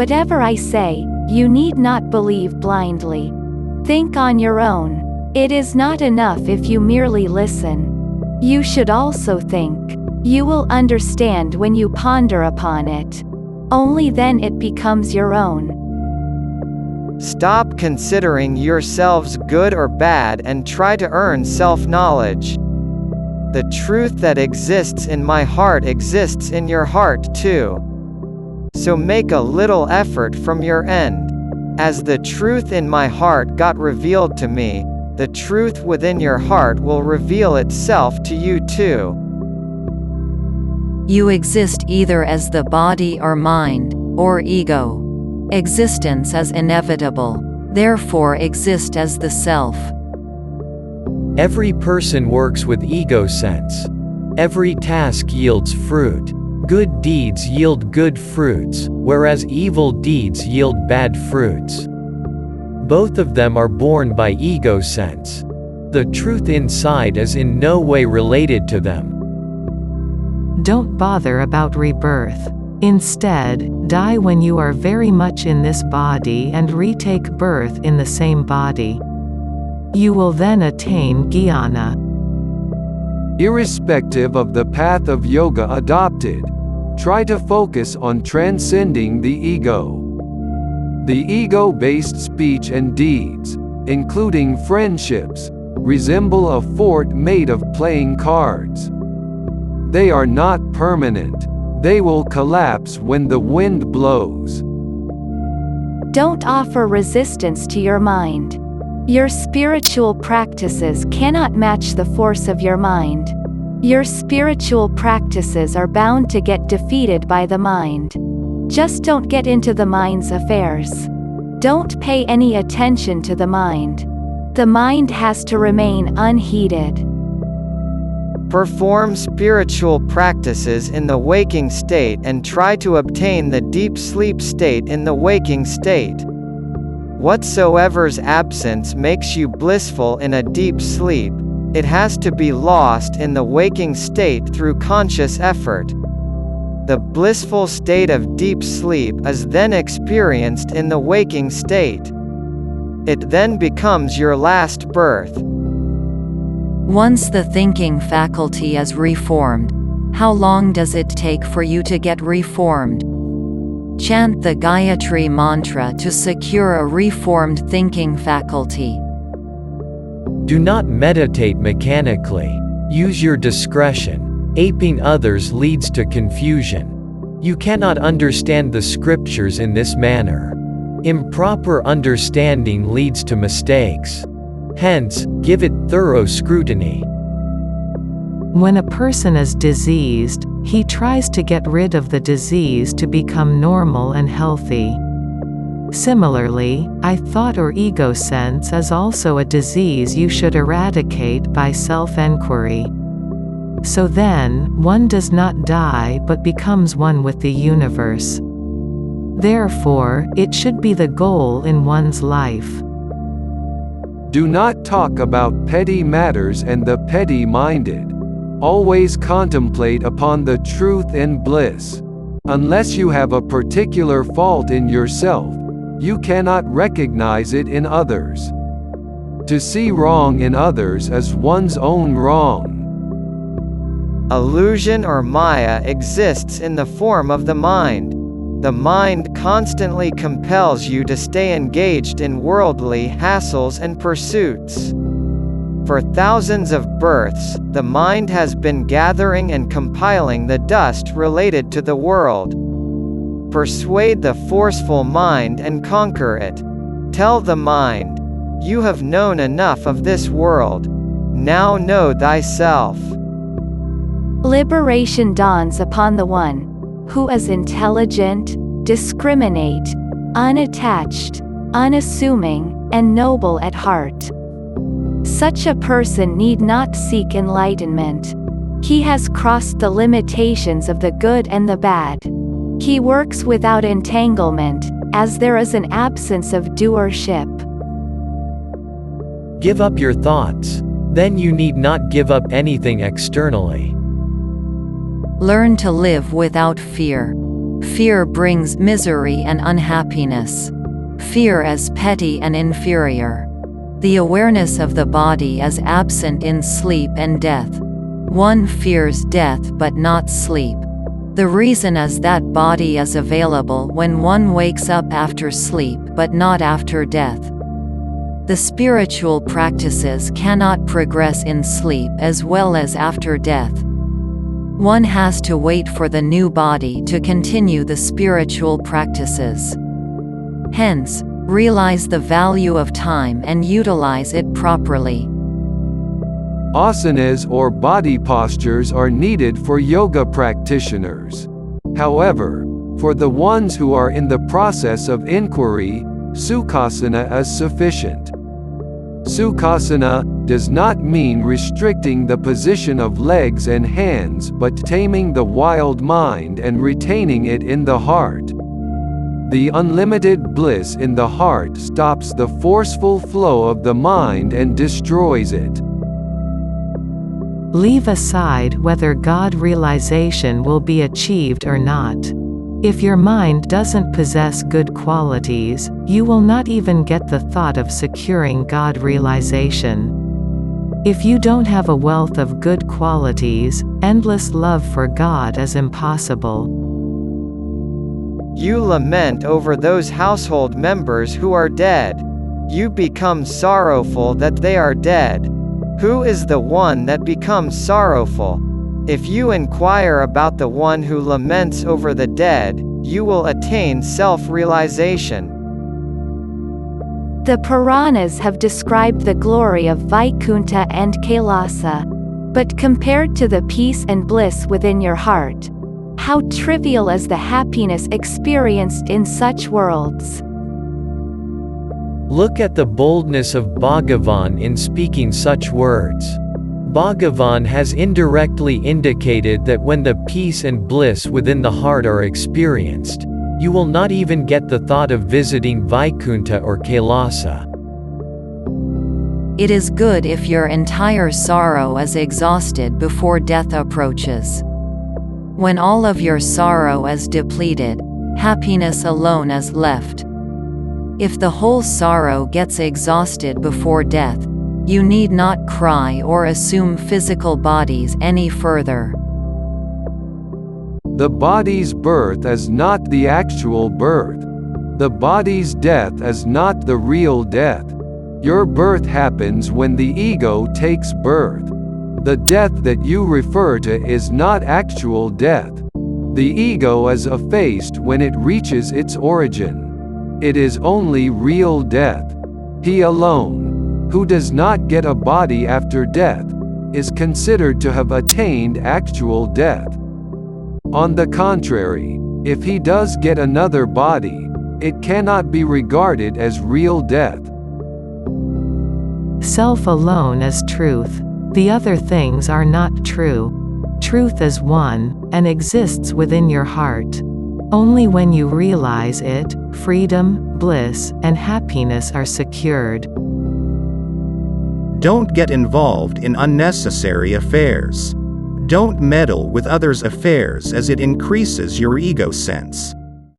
Whatever I say, you need not believe blindly. Think on your own. It is not enough if you merely listen. You should also think. You will understand when you ponder upon it. Only then it becomes your own. Stop considering yourselves good or bad and try to earn self-knowledge. The truth that exists in my heart exists in your heart too. So make a little effort from your end. As the truth in my heart got revealed to me, the truth within your heart will reveal itself to you too. You exist either as the body or mind, or ego. Existence is inevitable, therefore exist as the self. Every person works with ego sense. Every task yields fruit. Good deeds yield good fruits, whereas evil deeds yield bad fruits. Both of them are born by ego sense. The truth inside is in no way related to them. Don't bother about rebirth. Instead, die when you are very much in this body and retake birth in the same body. You will then attain jnana. Irrespective of the path of yoga adopted, try to focus on transcending the ego. The ego-based speech and deeds, including friendships, resemble a fort made of playing cards. They are not permanent. They will collapse when the wind blows. Don't offer resistance to your mind. Your spiritual practices cannot match the force of your mind. Your spiritual practices are bound to get defeated by the mind. Just don't get into the mind's affairs. Don't pay any attention to the mind. The mind has to remain unheeded. Perform spiritual practices in the waking state and try to obtain the deep sleep state in the waking state. Whatsoever's absence makes you blissful in a deep sleep, it has to be lost in the waking state through conscious effort. The blissful state of deep sleep is then experienced in the waking state. It then becomes your last birth. Once the thinking faculty is reformed, how long does it take for you to get reformed? Chant the Gayatri mantra to secure a reformed thinking faculty. Do not meditate mechanically. Use your discretion. Aping others leads to confusion. You cannot understand the scriptures in this manner. Improper understanding leads to mistakes. Hence, give it thorough scrutiny. When a person is diseased, he tries to get rid of the disease to become normal and healthy. Similarly, thought or ego sense is also a disease you should eradicate by self-enquiry. So then, one does not die but becomes one with the universe. Therefore, it should be the goal in one's life. Do not talk about petty matters and the petty-minded. Always contemplate upon the truth and bliss. Unless you have a particular fault in yourself, you cannot recognize it in others. To see wrong in others is one's own wrong. Illusion or Maya exists in the form of the mind. The mind constantly compels you to stay engaged in worldly hassles and pursuits. For thousands of births, the mind has been gathering and compiling the dust related to the world. Persuade the forceful mind and conquer it. Tell the mind, you have known enough of this world. Now know thyself. Liberation dawns upon the one who is intelligent, discriminate, unattached, unassuming, and noble at heart. Such a person need not seek enlightenment. He has crossed the limitations of the good and the bad. He works without entanglement, as there is an absence of doership. Give up your thoughts. Then you need not give up anything externally. Learn to live without fear. Fear brings misery and unhappiness. Fear as petty and inferior. The awareness of the body is absent in sleep and death. One fears death but not sleep. The reason is that body is available when one wakes up after sleep but not after death. The spiritual practices cannot progress in sleep as well as after death. One has to wait for the new body to continue the spiritual practices. Hence, realize the value of time and utilize it properly. Asanas or body postures are needed for yoga practitioners. However, for the ones who are in the process of inquiry, Sukhasana is sufficient. Sukhasana does not mean restricting the position of legs and hands but taming the wild mind and retaining it in the heart. The unlimited bliss in the heart stops the forceful flow of the mind and destroys it. Leave aside whether God realization will be achieved or not. If your mind doesn't possess good qualities, you will not even get the thought of securing God realization. If you don't have a wealth of good qualities, endless love for God is impossible. You lament over those household members who are dead. You become sorrowful that they are dead. Who is the one that becomes sorrowful? If you inquire about the one who laments over the dead, you will attain self-realization. The Puranas have described the glory of Vaikuntha and Kailasa. But compared to the peace and bliss within your heart, how trivial is the happiness experienced in such worlds. Look at the boldness of Bhagavan in speaking such words. Bhagavan has indirectly indicated that when the peace and bliss within the heart are experienced, you will not even get the thought of visiting Vaikuntha or Kailasa. It is good if your entire sorrow is exhausted before death approaches. When all of your sorrow is depleted, happiness alone is left. If the whole sorrow gets exhausted before death, you need not cry or assume physical bodies any further. The body's birth is not the actual birth. The body's death is not the real death. Your birth happens when the ego takes birth. The death that you refer to is not actual death. The ego is effaced when it reaches its origin. It is only real death. He alone, who does not get a body after death, is considered to have attained actual death. On the contrary, if he does get another body, it cannot be regarded as real death. Self alone is truth. The other things are not true. Truth is one, and exists within your heart. Only when you realize it, freedom, bliss, and happiness are secured. Don't get involved in unnecessary affairs. Don't meddle with others' affairs as it increases your ego sense.